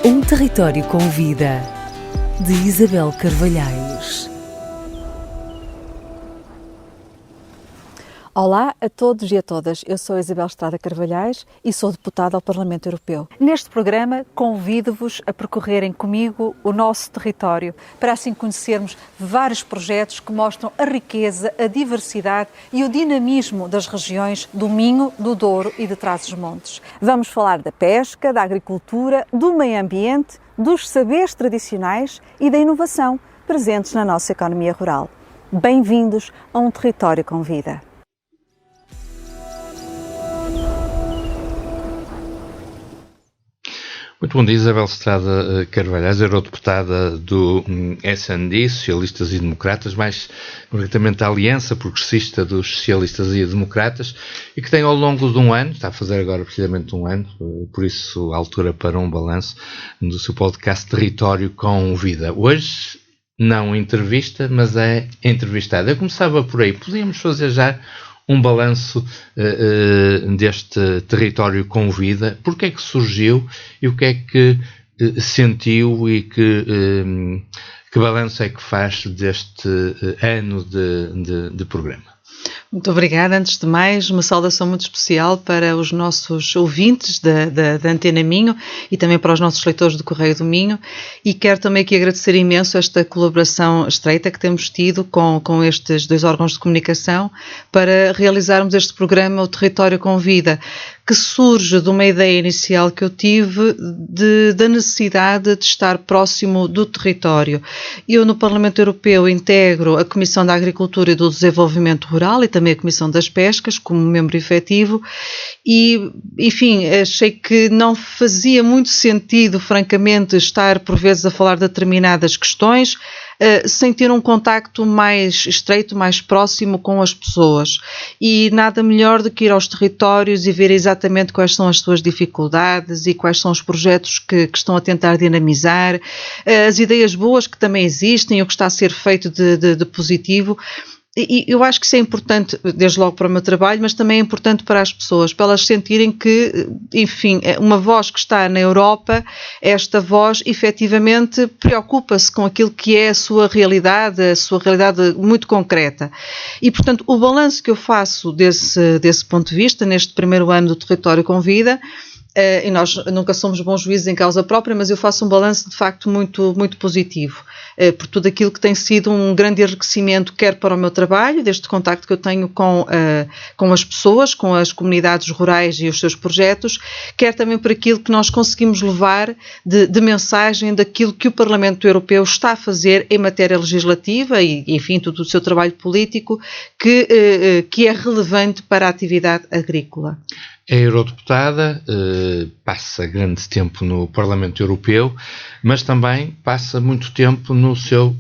Um território com vida, de Isabel Carvalhais. Olá a todos e a todas, eu sou Isabel Estrada Carvalhais e sou deputada ao Parlamento Europeu. Neste programa convido-vos a percorrerem comigo o nosso território para assim conhecermos vários projetos que mostram a riqueza, a diversidade e o dinamismo das regiões do Minho, do Douro e de Trás-os-Montes. Vamos falar da pesca, da agricultura, do meio ambiente, dos saberes tradicionais e da inovação presentes na nossa economia rural. Bem-vindos a um território com vida. Muito bom dia, Isabel Estrada Carvalhais, eurodeputada do SND, Socialistas e Democratas, mais concretamente a Aliança Progressista dos Socialistas e Democratas, e que tem ao longo de um ano, está a fazer agora precisamente um ano, por isso a altura para um balanço, do seu podcast Território com Vida. Hoje, não entrevista, mas é entrevistada. Eu começava por aí, podíamos fazer já um balanço deste território com vida, porque é que surgiu e o que é que sentiu e que balanço é que faz deste ano de programa? Muito obrigada. Antes de mais, uma saudação muito especial para os nossos ouvintes da Antena Minho e também para os nossos leitores do Correio do Minho, e quero também aqui agradecer imenso esta colaboração estreita que temos tido com estes dois órgãos de comunicação para realizarmos este programa O Território com Vida, que surge de uma ideia inicial que eu tive da necessidade de estar próximo do território. Eu, no Parlamento Europeu, integro a Comissão da Agricultura e do Desenvolvimento Rural e também a Comissão das Pescas, como membro efetivo, e, enfim, achei que não fazia muito sentido, francamente, estar por vezes a falar de determinadas questões, sem ter um contacto mais estreito, mais próximo com as pessoas. E nada melhor do que ir aos territórios e ver exatamente quais são as suas dificuldades e quais são os projetos que estão a tentar dinamizar, as ideias boas que também existem, o que está a ser feito de positivo. E eu acho que isso é importante, desde logo para o meu trabalho, mas também é importante para as pessoas, para elas sentirem que, enfim, uma voz que está na Europa, esta voz efetivamente preocupa-se com aquilo que é a sua realidade muito concreta. E, portanto, o balanço que eu faço desse ponto de vista, neste primeiro ano do Território com Vida, e nós nunca somos bons juízes em causa própria, mas eu faço um balanço de facto muito, muito positivo, por tudo aquilo que tem sido um grande enriquecimento, quer para o meu trabalho, deste contacto que eu tenho com as pessoas, com as comunidades rurais e os seus projetos, quer também por aquilo que nós conseguimos levar de mensagem daquilo que o Parlamento Europeu está a fazer em matéria legislativa e, enfim, todo o seu trabalho político que é relevante para a atividade agrícola. É eurodeputada, passa grande tempo no Parlamento Europeu, mas também passa muito tempo no seu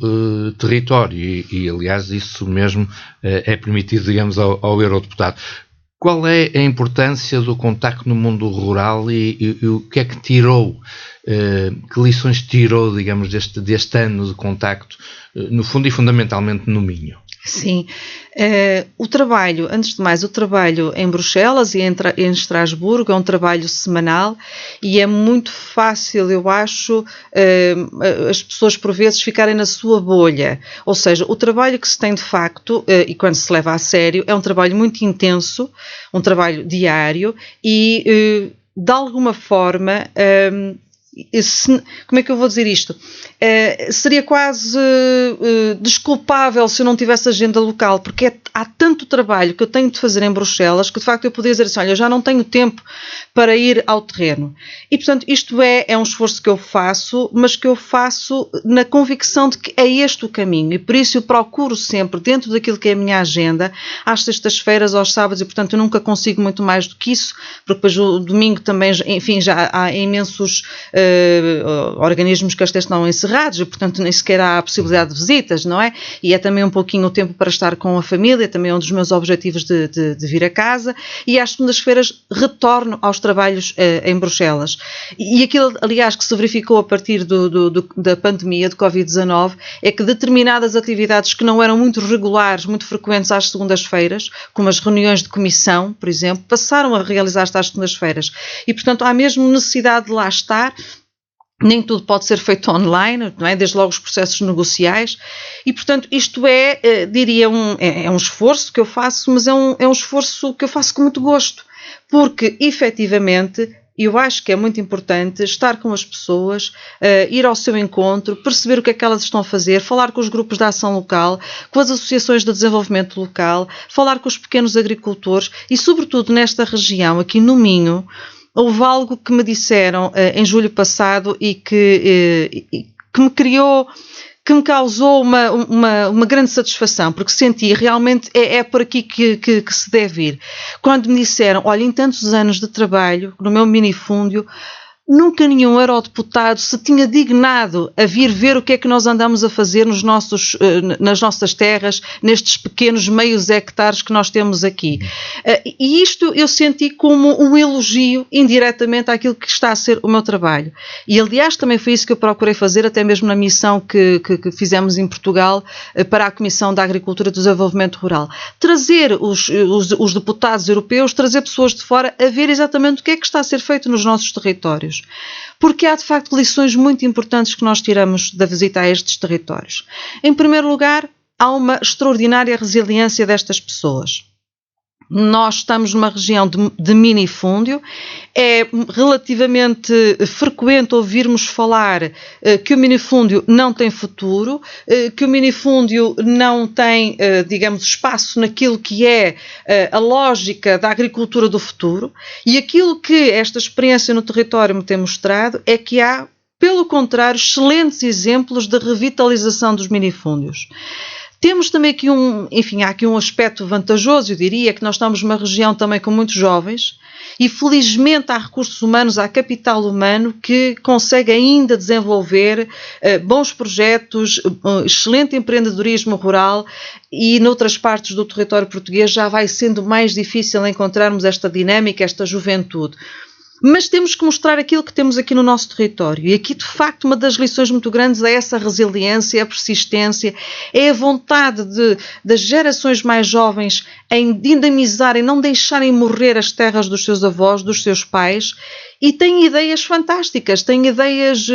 território e, aliás, isso mesmo é permitido, digamos, ao eurodeputado. Qual é a importância do contacto no mundo rural e o que é que tirou, que lições tirou, digamos, deste ano de contacto, no fundo e fundamentalmente no Minho? Sim, o trabalho, antes de mais, o trabalho em Bruxelas e em Estrasburgo é um trabalho semanal e é muito fácil, eu acho, as pessoas por vezes ficarem na sua bolha, ou seja, o trabalho que se tem de facto, e quando se leva a sério, é um trabalho muito intenso, um trabalho diário e, de alguma forma, como é que eu vou dizer isto? Seria quase desculpável se eu não tivesse agenda local, porque há tanto trabalho que eu tenho de fazer em Bruxelas que de facto eu poderia dizer assim, olha, eu já não tenho tempo para ir ao terreno. E portanto isto é um esforço que eu faço, mas que eu faço na convicção de que é este o caminho, e por isso eu procuro sempre, dentro daquilo que é a minha agenda, às sextas-feiras, aos sábados, e portanto eu nunca consigo muito mais do que isso, porque depois o domingo também, enfim, já há imensos organismos que estão encerrados e portanto nem sequer há a possibilidade de visitas, não é? E é também um pouquinho o tempo para estar com a família, também é um dos meus objetivos de vir a casa, e às segundas-feiras retorno aos trabalhos em Bruxelas. E aquilo, aliás, que se verificou a partir da pandemia de Covid-19 é que determinadas atividades que não eram muito regulares, muito frequentes às segundas-feiras, como as reuniões de comissão, por exemplo, passaram a realizar-se às segundas-feiras. E, portanto, há mesmo necessidade de lá estar. Nem tudo pode ser feito online, não é? Desde logo os processos negociais, e portanto isto é, diria, um esforço que eu faço, mas é um esforço que eu faço com muito gosto, porque efetivamente eu acho que é muito importante estar com as pessoas, ir ao seu encontro, perceber o que é que elas estão a fazer, falar com os grupos de ação local, com as associações de desenvolvimento local, falar com os pequenos agricultores e sobretudo nesta região, aqui no Minho. Houve algo que me disseram em julho passado e que me causou uma grande satisfação, porque senti realmente é por aqui que se deve ir. Quando me disseram, olha, em tantos anos de trabalho no meu minifúndio, nunca nenhum eurodeputado se tinha dignado a vir ver o que é que nós andamos a fazer nas nossas terras, nestes pequenos meios hectares que nós temos aqui. E isto eu senti como um elogio indiretamente àquilo que está a ser o meu trabalho. E aliás também foi isso que eu procurei fazer, até mesmo na missão que fizemos em Portugal para a Comissão da Agricultura e do Desenvolvimento Rural. Trazer os deputados europeus, trazer pessoas de fora a ver exatamente o que é que está a ser feito nos nossos territórios. Porque há, de facto, lições muito importantes que nós tiramos da visita a estes territórios. Em primeiro lugar, há uma extraordinária resiliência destas pessoas. Nós estamos numa região de minifúndio, é relativamente frequente ouvirmos falar que o minifúndio não tem futuro, que o minifúndio não tem, digamos, espaço naquilo que é a lógica da agricultura do futuro, e aquilo que esta experiência no território me tem mostrado é que há, pelo contrário, excelentes exemplos de revitalização dos minifúndios. Temos também aqui há aqui um aspecto vantajoso, eu diria, que nós estamos numa região também com muitos jovens e felizmente há recursos humanos, há capital humano que consegue ainda desenvolver bons projetos, excelente empreendedorismo rural, e noutras partes do território português já vai sendo mais difícil encontrarmos esta dinâmica, esta juventude. Mas temos que mostrar aquilo que temos aqui no nosso território. E aqui, de facto, uma das lições muito grandes é essa resiliência, a persistência, é a vontade das gerações mais jovens em dinamizarem, não deixarem morrer as terras dos seus avós, dos seus pais. E têm ideias fantásticas, têm ideias,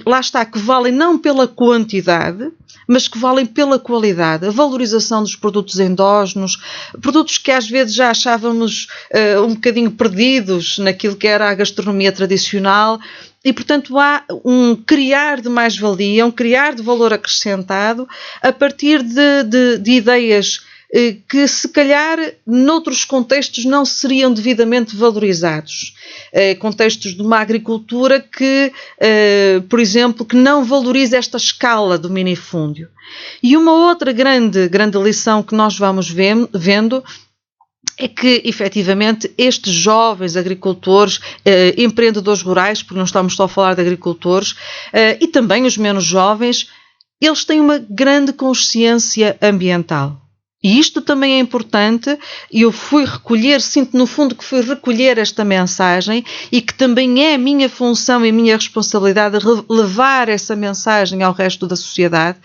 lá está, que valem não pela quantidade, mas que valem pela qualidade, a valorização dos produtos endógenos, produtos que às vezes já achávamos um bocadinho perdidos naquilo que era a gastronomia tradicional, e portanto há um criar de mais-valia, um criar de valor acrescentado a partir de ideias que se calhar noutros contextos não seriam devidamente valorizados. Contextos de uma agricultura que, por exemplo, que não valoriza esta escala do minifúndio. E uma outra grande lição que nós vamos vendo é que, efetivamente, estes jovens agricultores, empreendedores rurais, porque não estamos só a falar de agricultores, e também os menos jovens, eles têm uma grande consciência ambiental. E isto também é importante, e eu sinto no fundo que fui recolher esta mensagem e que também é a minha função e a minha responsabilidade levar essa mensagem ao resto da sociedade,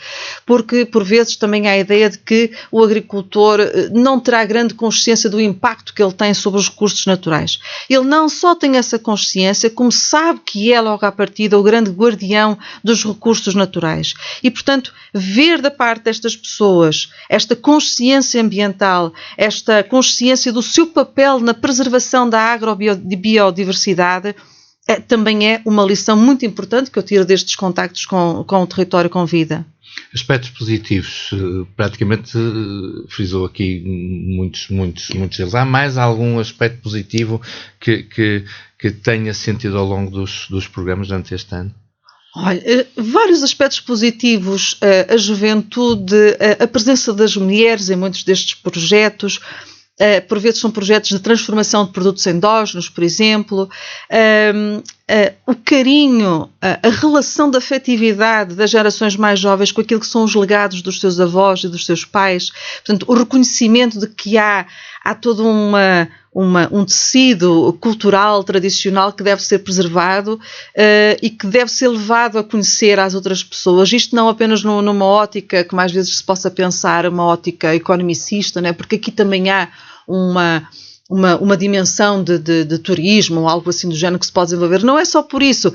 porque por vezes também há a ideia de que o agricultor não terá grande consciência do impacto que ele tem sobre os recursos naturais. Ele não só tem essa consciência, como sabe que é logo à partida o grande guardião dos recursos naturais. E, portanto, ver da parte destas pessoas esta consciência ambiental, esta consciência do seu papel na preservação da agrobiodiversidade, também é uma lição muito importante que eu tiro destes contactos com o território com vida. Aspectos positivos, praticamente frisou aqui muitos deles. Há mais algum aspecto positivo que tenha sentido ao longo dos programas durante este ano? Olha, vários aspectos positivos, a juventude, a presença das mulheres em muitos destes projetos, por vezes são projetos de transformação de produtos endógenos, por exemplo, o carinho, a relação de afetividade das gerações mais jovens com aquilo que são os legados dos seus avós e dos seus pais, portanto, o reconhecimento de que há todo um tecido cultural, tradicional que deve ser preservado e que deve ser levado a conhecer às outras pessoas. Isto não apenas numa ótica, como às vezes se possa pensar, uma ótica economicista, né? Porque aqui também há uma dimensão de turismo ou algo assim do género que se pode desenvolver. Não é só por isso.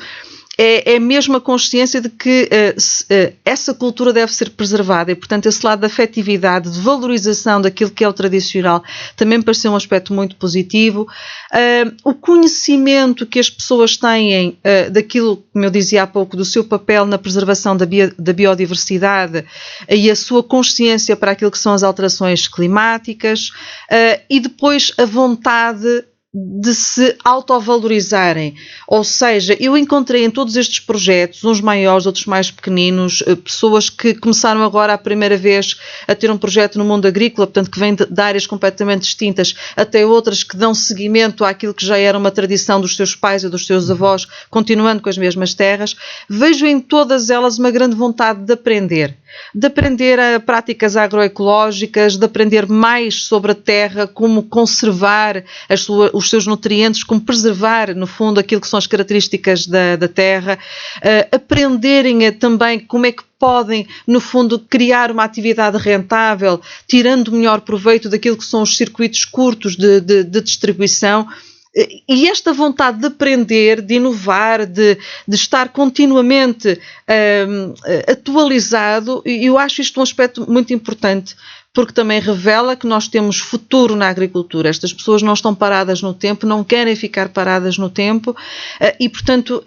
é mesmo a consciência de que essa cultura deve ser preservada e, portanto, esse lado da afetividade, de valorização daquilo que é o tradicional, também me pareceu um aspecto muito positivo. O conhecimento que as pessoas têm daquilo, como eu dizia há pouco, do seu papel na preservação da biodiversidade e a sua consciência para aquilo que são as alterações climáticas, e depois a vontade de se autovalorizarem. Ou seja, eu encontrei em todos estes projetos, uns maiores, outros mais pequeninos, pessoas que começaram agora a primeira vez a ter um projeto no mundo agrícola, portanto que vêm de áreas completamente distintas, até outras que dão seguimento àquilo que já era uma tradição dos seus pais ou dos seus avós, continuando com as mesmas terras. Vejo em todas elas uma grande vontade de aprender a práticas agroecológicas, de aprender mais sobre a terra, como conservar os seus nutrientes, como preservar, no fundo, aquilo que são as características da terra, aprenderem também como é que podem, no fundo, criar uma atividade rentável, tirando o melhor proveito daquilo que são os circuitos curtos de distribuição. E esta vontade de aprender, de inovar, de estar continuamente atualizado, eu acho isto um aspecto muito importante, porque também revela que nós temos futuro na agricultura. Estas pessoas não estão paradas no tempo, não querem ficar paradas no tempo e, portanto,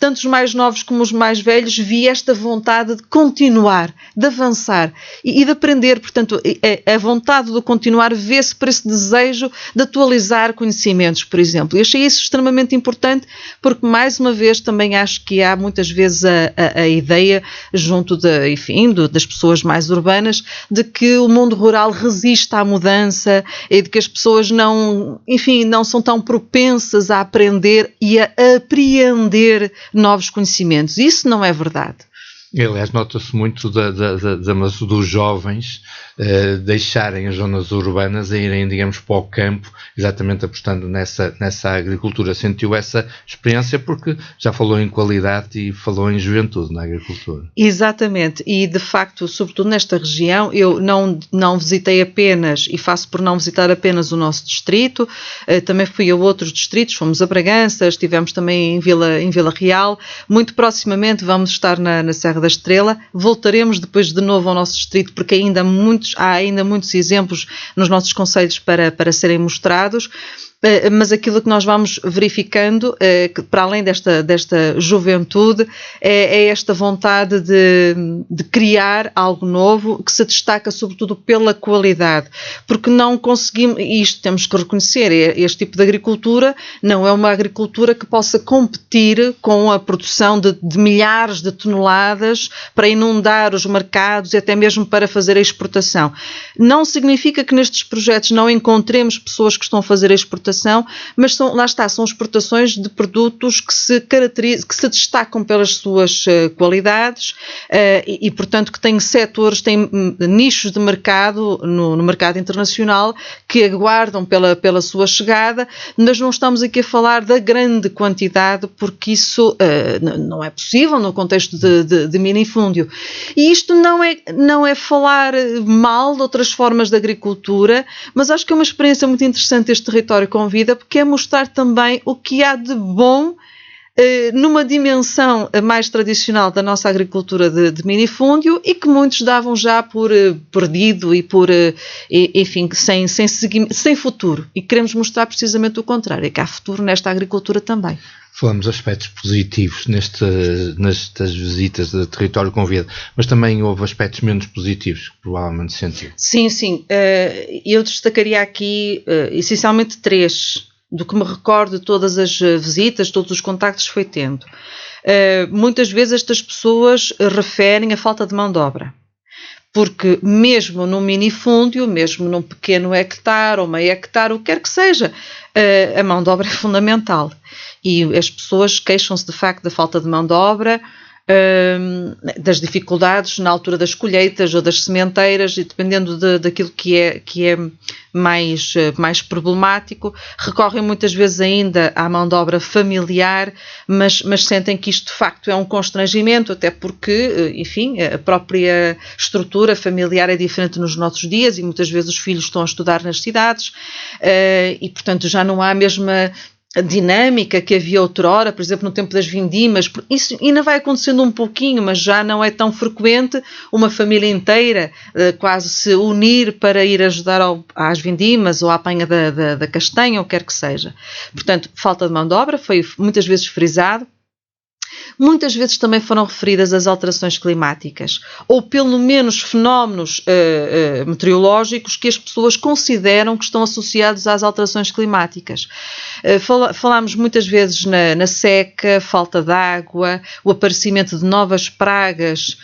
tanto os mais novos como os mais velhos, vi esta vontade de continuar, de avançar e de aprender. Portanto, a vontade de continuar vê-se por esse desejo de atualizar conhecimentos, por exemplo. E achei isso extremamente importante porque, mais uma vez, também acho que há muitas vezes a ideia, junto das pessoas mais urbanas, de que o mundo rural resiste à mudança e de que as pessoas não são tão propensas a aprender e a apreender novos conhecimentos. Isso não é verdade. Aliás, nota-se muito dos jovens deixarem as zonas urbanas e irem, digamos, para o campo, exatamente apostando nessa agricultura. Sentiu essa experiência porque já falou em qualidade e falou em juventude na agricultura. Exatamente, e de facto, sobretudo nesta região, eu não visitei apenas, e faço por não visitar apenas o nosso distrito, também fui a outros distritos, fomos a Bragança, estivemos também em Vila Real, muito proximamente vamos estar na Serra da Estrela, voltaremos depois de novo ao nosso distrito porque há ainda muitos exemplos nos nossos concelhos para serem mostrados. Mas aquilo que nós vamos verificando, que para além desta juventude, é esta vontade de criar algo novo que se destaca sobretudo pela qualidade, porque não conseguimos, e isto temos que reconhecer, este tipo de agricultura não é uma agricultura que possa competir com a produção de milhares de toneladas para inundar os mercados e até mesmo para fazer a exportação. Não significa que nestes projetos não encontremos pessoas que estão a fazer a exportação, mas são exportações de produtos que se destacam pelas suas qualidades e, portanto, que têm nichos de mercado no mercado internacional que aguardam pela sua chegada, mas não estamos aqui a falar da grande quantidade porque isso não é possível no contexto de minifúndio. E isto não é falar mal de outras formas de agricultura, mas acho que é uma experiência muito interessante este território Convida, porque é mostrar também o que há de bom numa dimensão mais tradicional da nossa agricultura de minifúndio e que muitos davam já por perdido e enfim, sem futuro. E queremos mostrar precisamente o contrário, é que há futuro nesta agricultura também. Falamos de aspectos positivos nestas visitas de território Convida, mas também houve aspectos menos positivos que provavelmente sentiu. Sim. Eu destacaria aqui essencialmente 3, do que me recordo de todas as visitas, todos os contactos que foi tendo. Muitas vezes estas pessoas referem a falta de mão de obra. Porque mesmo num minifúndio, mesmo num pequeno hectare ou meio hectare, o que quer que seja, a mão de obra é fundamental. E as pessoas queixam-se de facto da falta de mão de obra, das dificuldades na altura das colheitas ou das sementeiras, e dependendo daquilo que é mais problemático, recorrem muitas vezes ainda à mão de obra familiar, mas sentem que isto de facto é um constrangimento, até porque, enfim, a própria estrutura familiar é diferente nos nossos dias e muitas vezes os filhos estão a estudar nas cidades e, portanto, já não há a mesma dinâmica que havia outrora, por exemplo, no tempo das vindimas. Isso ainda vai acontecendo um pouquinho, mas já não é tão frequente uma família inteira quase se unir para ir ajudar às vindimas ou à apanha da castanha, ou quer que seja. Portanto, falta de mão de obra foi muitas vezes frisado. Muitas vezes também foram referidas as alterações climáticas, ou pelo menos fenómenos meteorológicos que as pessoas consideram que estão associados às alterações climáticas. Falámos muitas vezes na seca, falta de água, o aparecimento de novas pragas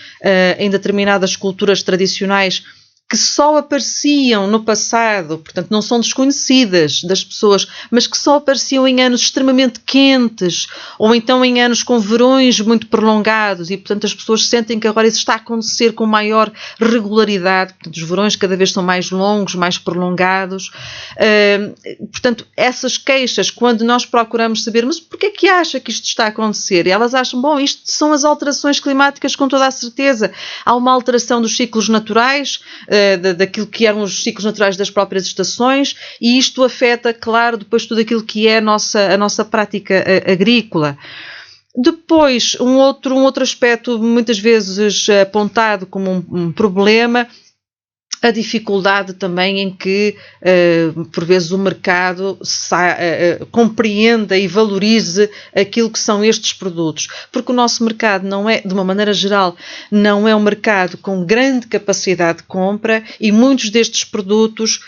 em determinadas culturas tradicionais que só apareciam no passado, portanto não são desconhecidas das pessoas, mas que só apareciam em anos extremamente quentes, ou então em anos com verões muito prolongados, e portanto as pessoas sentem que agora isso está a acontecer com maior regularidade, portanto os verões cada vez são mais longos, mais prolongados. Portanto, essas queixas, quando nós procuramos saber, mas porquê é que acha que isto está a acontecer? E elas acham, bom, isto são as alterações climáticas com toda a certeza. Há uma alteração dos ciclos naturais, daquilo que eram os ciclos naturais das próprias estações, e isto afeta, claro, depois tudo aquilo que é a nossa prática agrícola. Depois, um outro aspecto muitas vezes apontado como um problema, a dificuldade também em que, por vezes, o mercado compreenda e valorize aquilo que são estes produtos. Porque o nosso mercado não é, de uma maneira geral, não é um mercado com grande capacidade de compra, e muitos destes produtos,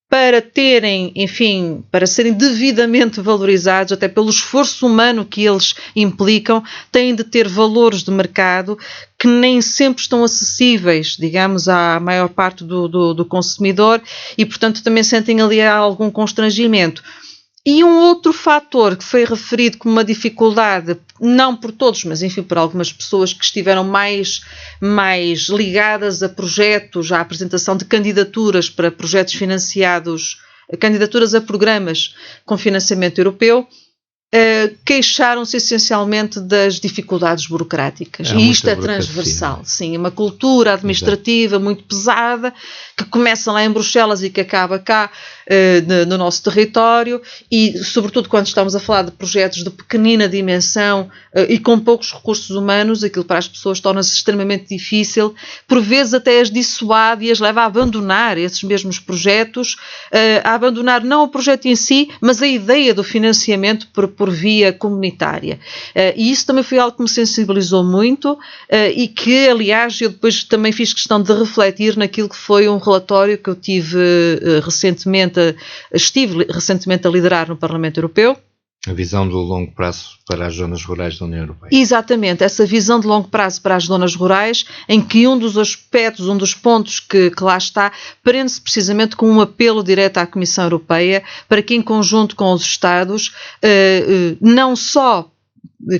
para terem, enfim, para serem devidamente valorizados, até pelo esforço humano que eles implicam, têm de ter valores de mercado que nem sempre estão acessíveis, digamos, à maior parte do consumidor, e, portanto, também sentem ali algum constrangimento. E um outro fator que foi referido como uma dificuldade, não por todos, mas enfim por algumas pessoas que estiveram mais ligadas a projetos, à apresentação de candidaturas para projetos financiados, candidaturas a programas com financiamento europeu, queixaram-se essencialmente das dificuldades burocráticas. E isto é transversal. Sim, uma cultura administrativa Exato. Muito pesada, que começa lá em Bruxelas e que acaba cá no nosso território, e sobretudo quando estamos a falar de projetos de pequenina dimensão e com poucos recursos humanos, aquilo para as pessoas torna-se extremamente difícil, por vezes até as dissuade e as leva a abandonar esses mesmos projetos, a abandonar não o projeto em si, mas a ideia do financiamento por via comunitária. E isso também foi algo que me sensibilizou muito, e que, aliás, eu depois também fiz questão de refletir naquilo que foi um relatório que eu estive recentemente a liderar no Parlamento Europeu. A visão do longo prazo para as zonas rurais da União Europeia. Exatamente, essa visão de longo prazo para as zonas rurais, em que um dos aspectos, um dos pontos que lá está, prende-se precisamente com um apelo direto à Comissão Europeia para que, em conjunto com os Estados, não só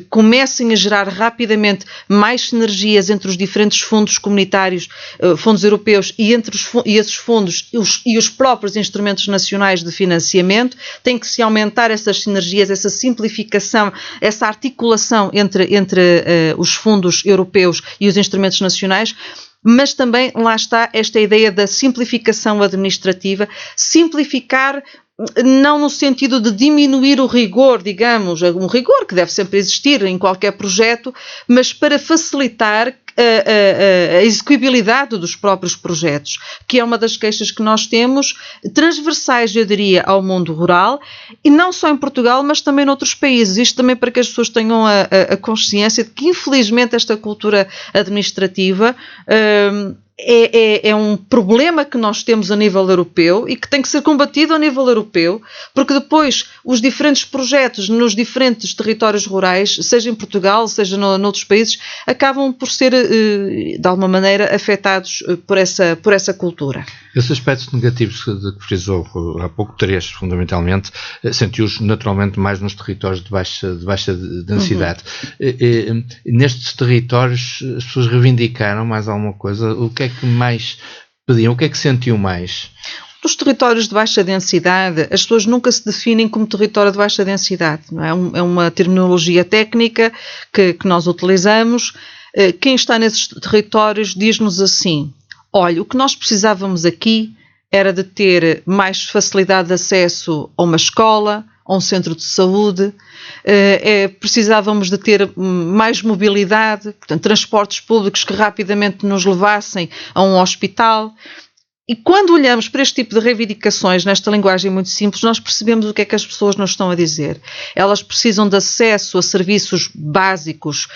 comecem a gerar rapidamente mais sinergias entre os diferentes fundos comunitários, fundos europeus, e entre esses fundos e os próprios instrumentos nacionais de financiamento, tem que se aumentar essas sinergias, essa simplificação, essa articulação entre os fundos europeus e os instrumentos nacionais. Mas também lá está esta ideia da simplificação administrativa, simplificar não no sentido de diminuir o rigor, digamos, um rigor que deve sempre existir em qualquer projeto, mas para facilitar a execuibilidade dos próprios projetos, que é uma das queixas que nós temos, transversais, eu diria, ao mundo rural, e não só em Portugal, mas também noutros países. Isto também para que as pessoas tenham a consciência de que, infelizmente, esta cultura administrativa é um problema que nós temos a nível europeu e que tem que ser combatido a nível europeu, porque depois os diferentes projetos nos diferentes territórios rurais, seja em Portugal, seja noutros países, acabam por ser, de alguma maneira, afetados por essa cultura. Esses aspectos negativos que frisou há pouco, três fundamentalmente, sentiu-os naturalmente mais nos territórios de baixa densidade. Uhum. Nestes territórios as pessoas reivindicaram mais alguma coisa? O que é que mais pediam? O que é que sentiu mais? Nos territórios de baixa densidade, as pessoas nunca se definem como território de baixa densidade. Não é? É uma terminologia técnica que nós utilizamos. Quem está nesses territórios diz-nos assim: olha, o que nós precisávamos aqui era de ter mais facilidade de acesso a uma escola, a um centro de saúde, precisávamos de ter mais mobilidade, portanto, transportes públicos que rapidamente nos levassem a um hospital. E quando olhamos para este tipo de reivindicações, nesta linguagem muito simples, nós percebemos o que é que as pessoas nos estão a dizer. Elas precisam de acesso a serviços básicos,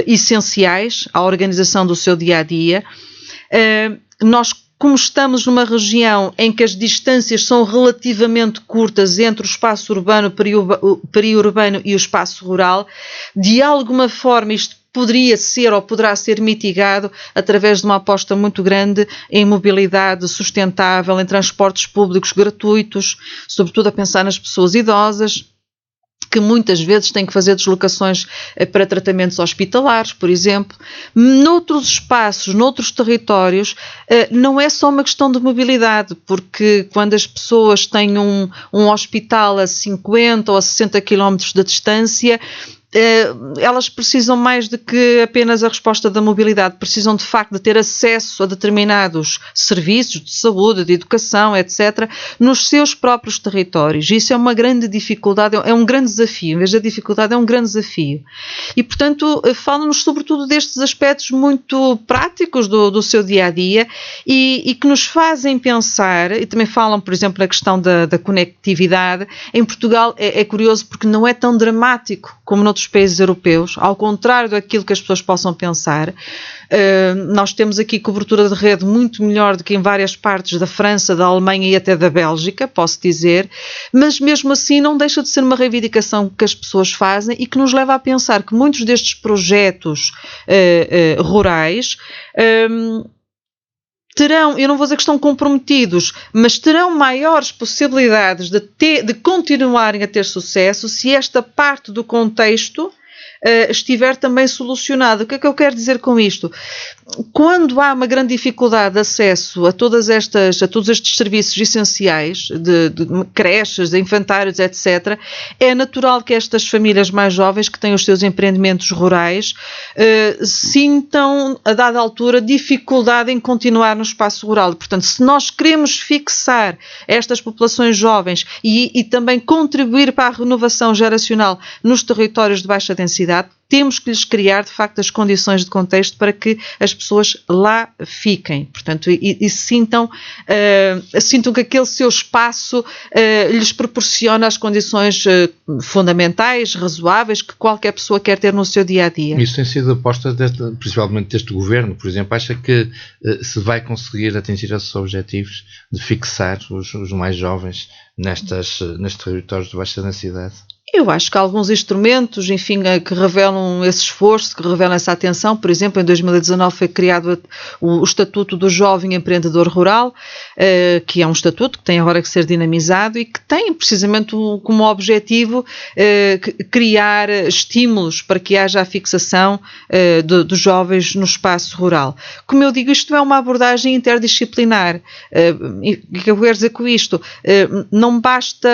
essenciais, à organização do seu dia-a-dia. Nós, como estamos numa região em que as distâncias são relativamente curtas entre o espaço urbano, periurbano e o espaço rural, de alguma forma isto poderia ser ou poderá ser mitigado através de uma aposta muito grande em mobilidade sustentável, em transportes públicos gratuitos, sobretudo a pensar nas pessoas idosas, que muitas vezes têm que fazer deslocações para tratamentos hospitalares, por exemplo. Noutros espaços, noutros territórios, não é só uma questão de mobilidade, porque quando as pessoas têm um hospital a 50 ou a 60 quilómetros de distância, elas precisam mais do que apenas a resposta da mobilidade, precisam de facto de ter acesso a determinados serviços de saúde, de educação, etc., nos seus próprios territórios. Isso é uma grande dificuldade, é um grande desafio, em vez da dificuldade é um grande desafio. E, portanto, falam-nos sobretudo destes aspectos muito práticos do seu dia-a-dia e que nos fazem pensar, e também falam, por exemplo, na questão da conectividade. Em Portugal é curioso porque não é tão dramático como noutros países europeus, ao contrário daquilo que as pessoas possam pensar. Nós temos aqui cobertura de rede muito melhor do que em várias partes da França, da Alemanha e até da Bélgica, posso dizer, mas mesmo assim não deixa de ser uma reivindicação que as pessoas fazem e que nos leva a pensar que muitos destes projetos rurais terão, eu não vou dizer que estão comprometidos, mas terão maiores possibilidades de continuarem a ter sucesso se esta parte do contexto estiver também solucionada. O que é que eu quero dizer com isto? Quando há uma grande dificuldade de acesso a todos estes serviços essenciais, de creches, de infantários, etc., é natural que estas famílias mais jovens que têm os seus empreendimentos rurais sintam, a dada altura, dificuldade em continuar no espaço rural. Portanto, se nós queremos fixar estas populações jovens e também contribuir para a renovação geracional nos territórios de baixa densidade, temos que lhes criar, de facto, as condições de contexto para que as pessoas lá fiquem, portanto, e sintam que aquele seu espaço lhes proporciona as condições fundamentais, razoáveis, que qualquer pessoa quer ter no seu dia-a-dia. Isso tem sido aposta, principalmente deste governo, por exemplo. Acha que se vai conseguir atingir esses objetivos de fixar os mais jovens nestes territórios de baixa densidade? Eu acho que há alguns instrumentos, enfim, que revelam esse esforço, que revelam essa atenção. Por exemplo, em 2019 foi criado o Estatuto do Jovem Empreendedor Rural, que é um estatuto que tem agora que ser dinamizado e que tem precisamente como objetivo criar estímulos para que haja a fixação dos jovens no espaço rural. Como eu digo, isto é uma abordagem interdisciplinar. E o que eu quero dizer com isto? Não basta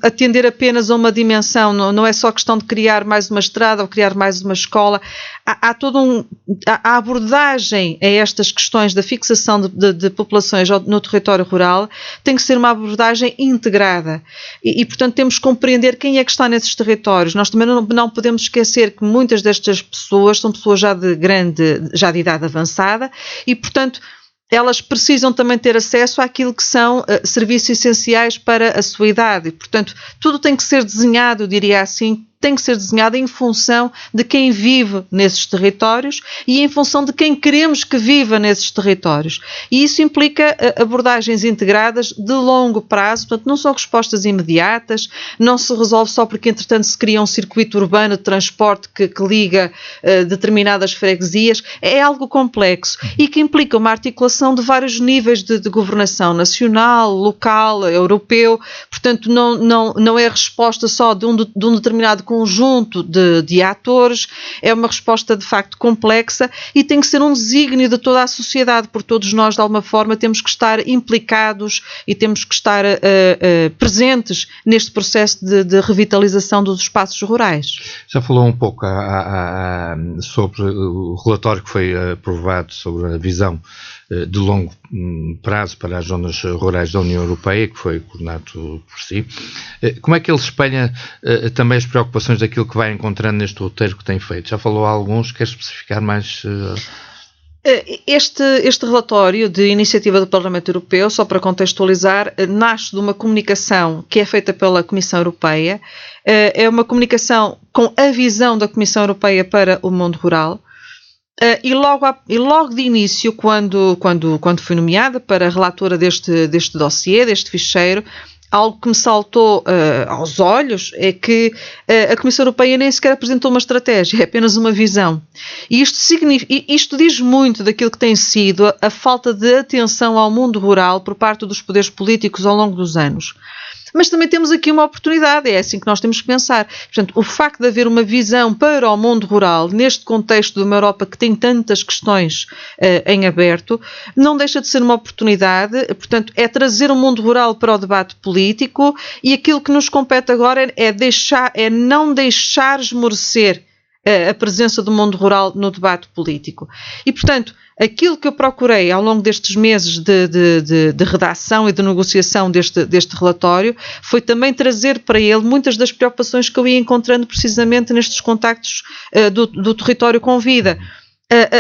atender apenas a uma dimensão. Não é só questão de criar mais uma estrada ou criar mais uma escola. A abordagem a estas questões da fixação de populações no território rural tem que ser uma abordagem integrada e, portanto, temos que compreender quem é que está nesses territórios. Nós também não podemos esquecer que muitas destas pessoas são pessoas já de idade avançada e, portanto, elas precisam também ter acesso àquilo que são serviços essenciais para a sua idade. E, portanto, tudo tem que ser desenhado, eu diria assim, tem que ser desenhado em função de quem vive nesses territórios e em função de quem queremos que viva nesses territórios. E isso implica abordagens integradas de longo prazo, portanto, não são respostas imediatas, não se resolve só porque, entretanto, se cria um circuito urbano de transporte que liga determinadas freguesias. É algo complexo e que implica uma articulação de vários níveis de governação nacional, local, europeu. Portanto, não é a resposta só de um determinado conjunto de atores, é uma resposta de facto complexa e tem que ser um desígnio de toda a sociedade, porque todos nós de alguma forma temos que estar implicados e temos que estar presentes neste processo de revitalização dos espaços rurais. Já falou um pouco sobre o relatório que foi aprovado sobre a visão de longo prazo para as zonas rurais da União Europeia, que foi coordenado por si. Como é que ele espelha também as preocupações daquilo que vai encontrando neste roteiro que tem feito? Já falou a alguns, quer especificar mais? Este relatório de iniciativa do Parlamento Europeu, só para contextualizar, nasce de uma comunicação que é feita pela Comissão Europeia. É uma comunicação com a visão da Comissão Europeia para o mundo rural. E logo de início, quando fui nomeada para relatora deste dossiê, deste ficheiro, algo que me saltou aos olhos é que a Comissão Europeia nem sequer apresentou uma estratégia, é apenas uma visão. E isto diz muito daquilo que tem sido a falta de atenção ao mundo rural por parte dos poderes políticos ao longo dos anos. Mas também temos aqui uma oportunidade, é assim que nós temos que pensar. Portanto, o facto de haver uma visão para o mundo rural, neste contexto de uma Europa que tem tantas questões em aberto, não deixa de ser uma oportunidade. Portanto, é trazer o mundo rural para o debate político, e aquilo que nos compete agora é não deixar esmorecer a presença do mundo rural no debate político. E, portanto, aquilo que eu procurei ao longo destes meses de redação e de negociação deste relatório foi também trazer para ele muitas das preocupações que eu ia encontrando precisamente nestes contactos do território com vida.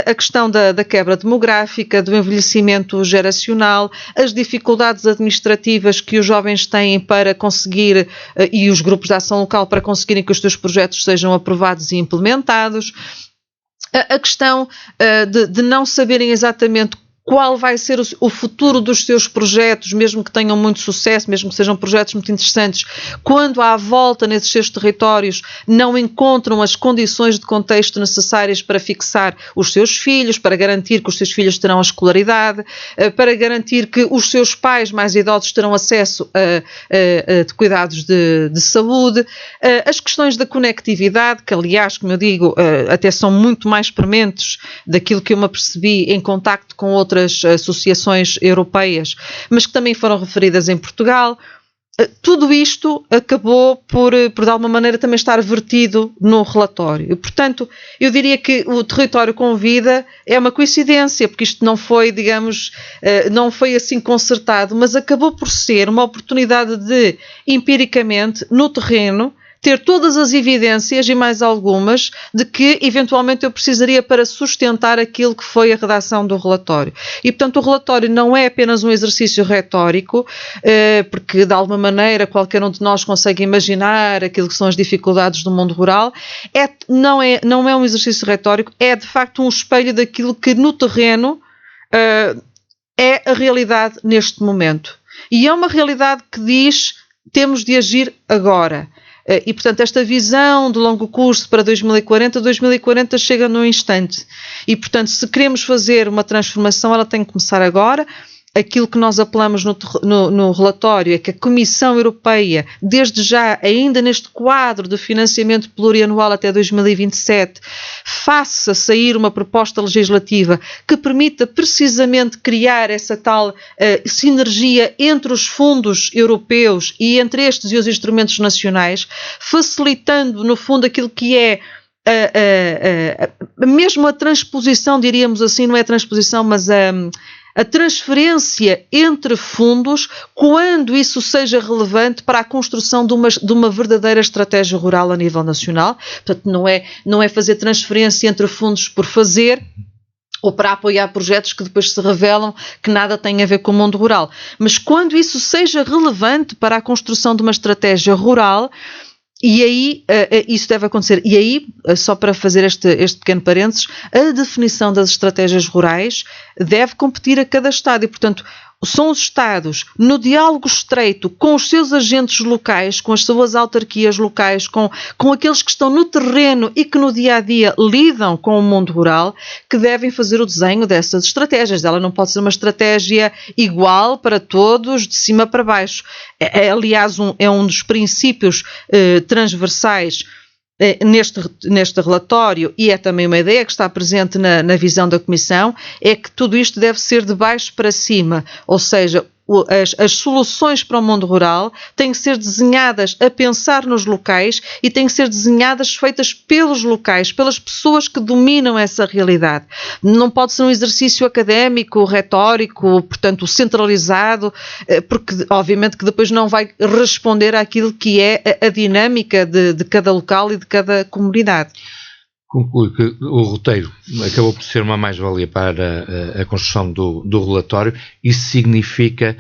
A questão da quebra demográfica, do envelhecimento geracional, as dificuldades administrativas que os jovens têm para conseguir, e os grupos de ação local, para conseguirem que os seus projetos sejam aprovados e implementados, a questão de não saberem exatamente qual vai ser o futuro dos seus projetos, mesmo que tenham muito sucesso, mesmo que sejam projetos muito interessantes, quando à volta nesses seus territórios não encontram as condições de contexto necessárias para fixar os seus filhos, para garantir que os seus filhos terão a escolaridade, para garantir que os seus pais mais idosos terão acesso a cuidados de saúde, as questões da conectividade, que aliás, como eu digo, até são muito mais prementes daquilo que eu me apercebi em contacto com outras associações europeias, mas que também foram referidas em Portugal. Tudo isto acabou por de alguma maneira também estar vertido no relatório. E, portanto, eu diria que o território com vida é uma coincidência, porque isto não foi, digamos, não foi assim concertado, mas acabou por ser uma oportunidade de, empiricamente, no terreno, ter todas as evidências e mais algumas de que eventualmente eu precisaria para sustentar aquilo que foi a redação do relatório. E, portanto, o relatório não é apenas um exercício retórico, porque de alguma maneira qualquer um de nós consegue imaginar aquilo que são as dificuldades do mundo rural. Não é um exercício retórico, é de facto um espelho daquilo que no terreno é a realidade neste momento. E é uma realidade que diz: temos de agir agora. E, portanto, esta visão de longo curso para 2040 chega num instante. E, portanto, se queremos fazer uma transformação, ela tem que começar agora. Aquilo que nós apelamos no relatório é que a Comissão Europeia, desde já, ainda neste quadro de financiamento plurianual até 2027, faça sair uma proposta legislativa que permita precisamente criar essa tal sinergia entre os fundos europeus e entre estes e os instrumentos nacionais, facilitando, no fundo, aquilo que é mesmo a transposição, diríamos assim, não é a transposição, mas a transferência entre fundos, quando isso seja relevante para a construção de uma verdadeira estratégia rural a nível nacional. Portanto, não é fazer transferência entre fundos por fazer, ou para apoiar projetos que depois se revelam que nada têm a ver com o mundo rural. Mas quando isso seja relevante para a construção de uma estratégia rural, e aí isso deve acontecer. E aí, só para fazer este pequeno parênteses, a definição das estratégias rurais deve competir a cada Estado. E, portanto, são os Estados, no diálogo estreito com os seus agentes locais, com as suas autarquias locais, com aqueles que estão no terreno e que no dia-a-dia lidam com o mundo rural, que devem fazer o desenho dessas estratégias. Ela não pode ser uma estratégia igual para todos, de cima para baixo. Aliás, é um dos princípios transversais neste relatório, e é também uma ideia que está presente na visão da Comissão, é que tudo isto deve ser de baixo para cima, ou seja, as soluções para o mundo rural têm que ser desenhadas a pensar nos locais e têm que ser desenhadas feitas pelos locais, pelas pessoas que dominam essa realidade. Não pode ser um exercício académico, retórico, portanto centralizado, porque obviamente que depois não vai responder àquilo que é a dinâmica de cada local e de cada comunidade. Conclui que o roteiro acabou por ser uma mais-valia para a construção do relatório. Isso significa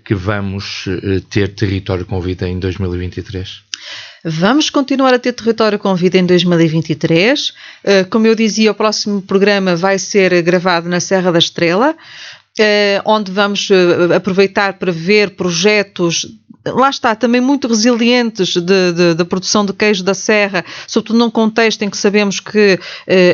que vamos ter território com vida em 2023? Vamos continuar a ter território com vida em 2023. Como eu dizia, o próximo programa vai ser gravado na Serra da Estrela, onde vamos aproveitar para ver projetos, lá está, também muito resilientes da produção de queijo da Serra, sobretudo num contexto em que sabemos que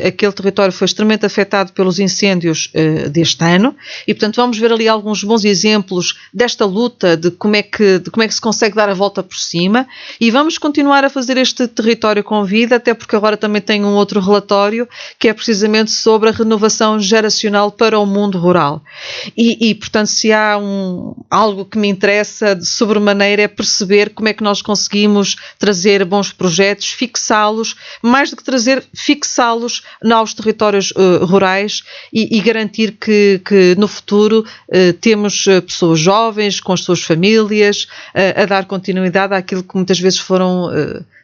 aquele território foi extremamente afetado pelos incêndios deste ano, e portanto vamos ver ali alguns bons exemplos desta luta, de como é que se consegue dar a volta por cima, e vamos continuar a fazer este território com vida, até porque agora também tem um outro relatório que é precisamente sobre a renovação geracional para o mundo rural. E portanto, se há algo que me interessa de sobremaneira é perceber como é que nós conseguimos trazer bons projetos, fixá-los, mais do que fixá-los nos territórios rurais e garantir que no futuro temos pessoas jovens com as suas famílias a dar continuidade àquilo que muitas vezes foram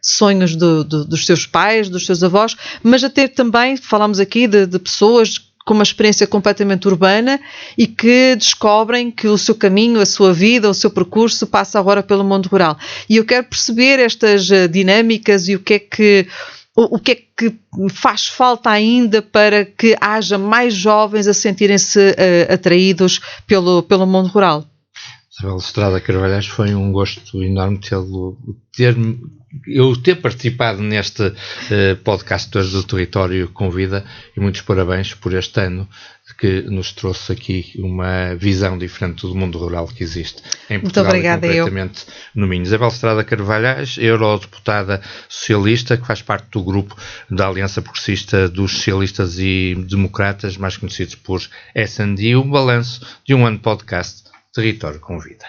sonhos dos seus pais, dos seus avós, mas até também, falamos aqui de pessoas com uma experiência completamente urbana e que descobrem que o seu caminho, a sua vida, o seu percurso passa agora pelo mundo rural. E eu quero perceber estas dinâmicas e o que é que faz falta ainda para que haja mais jovens a sentirem-se atraídos pelo mundo rural. Isabel Estrada Carvalhais, foi um gosto enorme eu ter participado neste podcast do Território com Vida, e muitos parabéns por este ano que nos trouxe aqui uma visão diferente do mundo rural que existe em Portugal. Muito obrigada, e concretamente no Minho. Isabel Estrada Carvalhais, eurodeputada socialista, que faz parte do grupo da Aliança Progressista dos Socialistas e Democratas, mais conhecidos por S&D, o balanço de um ano de podcast Território com Vida.